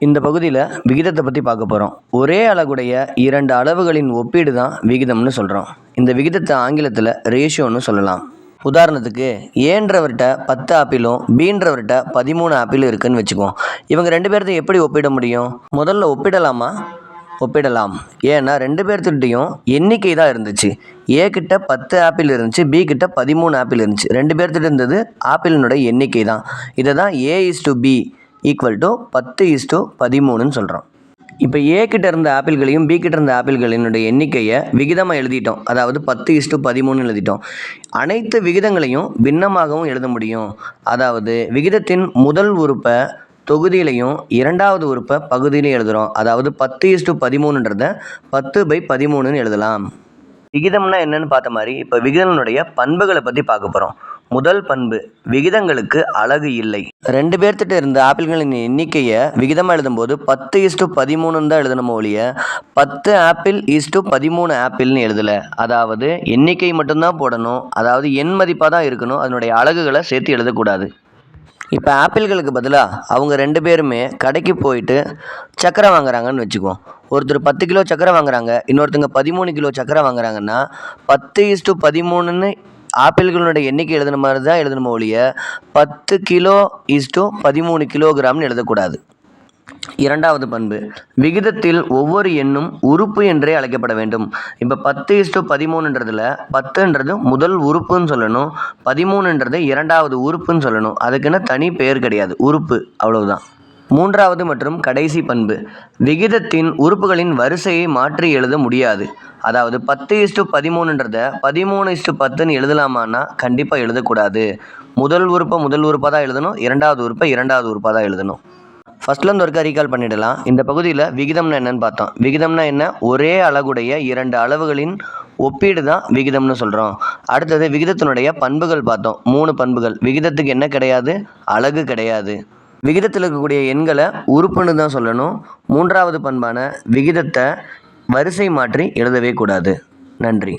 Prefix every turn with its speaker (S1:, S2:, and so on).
S1: இந்த பகுதியில் விகிதத்தை பற்றி பார்க்க போகிறோம். ஒரே அலகுடைய இரண்டு அளவுகளின் ஒப்பீடு தான் விகிதம்னு சொல்கிறோம். இந்த விகிதத்தை ஆங்கிலத்தில் ரேஷியோன்னு சொல்லலாம். உதாரணத்துக்கு ஏன்றவர்கிட்ட 10 ஆப்பிளும் பீன்றவர்கிட்ட 13 ஆப்பிள் இருக்குன்னு வச்சுக்குவோம். இவங்க ரெண்டு பேர்த்தையும் எப்படி ஒப்பிட முடியும்? முதல்ல ஒப்பிடலாமா? ஒப்பிடலாம். ஏன்னா ரெண்டு பேர்த்துக்கிட்டையும் எண்ணிக்கை தான் இருந்துச்சு. ஏ கிட்ட 10 ஆப்பிள் இருந்துச்சு, பி கிட்ட 13 ஆப்பிள் இருந்துச்சு. ரெண்டு பேர்த்துட்டு இருந்தது ஆப்பிளினுடைய எண்ணிக்கை தான். இதை தான் A/B ஈக்குவல் டு 10:13ன்னு சொல்கிறோம். இப்போ ஏ கிட்ட இருந்த ஆப்பிள்களையும் பி கிட்ட இருந்த ஆப்பிள்களினுடைய எண்ணிக்கையை விகிதமாக எழுதிட்டோம். அதாவது 10:13 எழுதிட்டோம். அனைத்து விகிதங்களையும் பின்னமாகவும் எழுத முடியும். அதாவது விகிதத்தின் முதல் உறுப்பை தொகுதியிலையும் இரண்டாவது உறுப்பை பகுதியிலையும் எழுதுகிறோம். அதாவது 10:13ன்றதை 10/13ன்னு எழுதலாம். விகிதம்னா என்னன்னு பார்த்த மாதிரி இப்போ விகிதங்களுடைய பண்புகளை பற்றி பார்க்க போகிறோம். முதல் பண்பு, விகிதங்களுக்கு அலகு இல்லை. ரெண்டு பேர்த்திட்ட இருந்த ஆப்பிள்களின் எண்ணிக்கையை விகிதமாக எழுதும்போது 10:13 தான் எழுதணும் ஒழிய 10 ஆப்பிள் 13 ஆப்பிள்னு எழுதலை. அதாவது எண்ணிக்கை மட்டும்தான் போடணும். அதாவது எண் மதிப்பாக தான் இருக்கணும். அதனுடைய அலகுகளை சேர்த்து எழுதக்கூடாது. இப்போ ஆப்பிள்களுக்கு பதிலாக அவங்க ரெண்டு பேருமே கடைக்கு போயிட்டு சக்கரை வாங்குறாங்கன்னு வச்சுக்குவோம். ஒருத்தர் 10 கிலோ சக்கரை வாங்குறாங்க, இன்னொருத்தங்க 13 கிலோ சக்கரை வாங்குறாங்கன்னா 10:13ன்னு ஆப்பிள்களுடைய எண்ணிக்கை எழுதுன மாதிரி தான் எழுதணுமோ ஒழிய 10 கிலோ 13 கிலோகிராம்னு எழுதக்கூடாது. இரண்டாவது பண்பு, விகிதத்தில் ஒவ்வொரு எண்ணும் உறுப்பு என்றே அழைக்கப்பட வேண்டும். இப்போ 10:13ன்றதுல 10ன்றது முதல் உறுப்புன்னு சொல்லணும், 13ன்றது இரண்டாவது உறுப்புன்னு சொல்லணும். அதுக்குன்னு தனி பெயர் கிடையாது, உறுப்பு, அவ்வளவுதான். மூன்றாவது மற்றும் கடைசி பண்பு, விகிதத்தின் உறுப்புகளின் வரிசையை மாற்றி எழுத முடியாது. அதாவது 10:13ன்றதை 13:10ன்னு எழுதலாமான்னா கண்டிப்பாக எழுதக்கூடாது. முதல் உறுப்பை முதல் உறுப்பாக தான் எழுதணும், இரண்டாவது உறுப்பை இரண்டாவது உறுப்பாக தான் எழுதணும். ஃபர்ஸ்ட்லேருந்து ஒருக்கா ரீகால் பண்ணிடலாம். இந்த பகுதியில் விகிதம்னா என்னன்னு பார்த்தோம். விகிதம்னா என்ன? ஒரே அலகுடைய இரண்டு அளவுகளின் ஒப்பீடு தான் விகிதம்னு சொல்கிறோம். அடுத்தது விகிதத்தினுடைய பண்புகள் பார்த்தோம். 3 பண்புகள். விகிதத்துக்கு என்ன கிடையாது? அலகு கிடையாது. விகிதத்தில் இருக்கக்கூடிய எண்களை உறுப்புன்னு தான் சொல்லணும். மூன்றாவது பண்பான விகிதத்தை வரிசை மாற்றி எழுதவே கூடாது. நன்றி.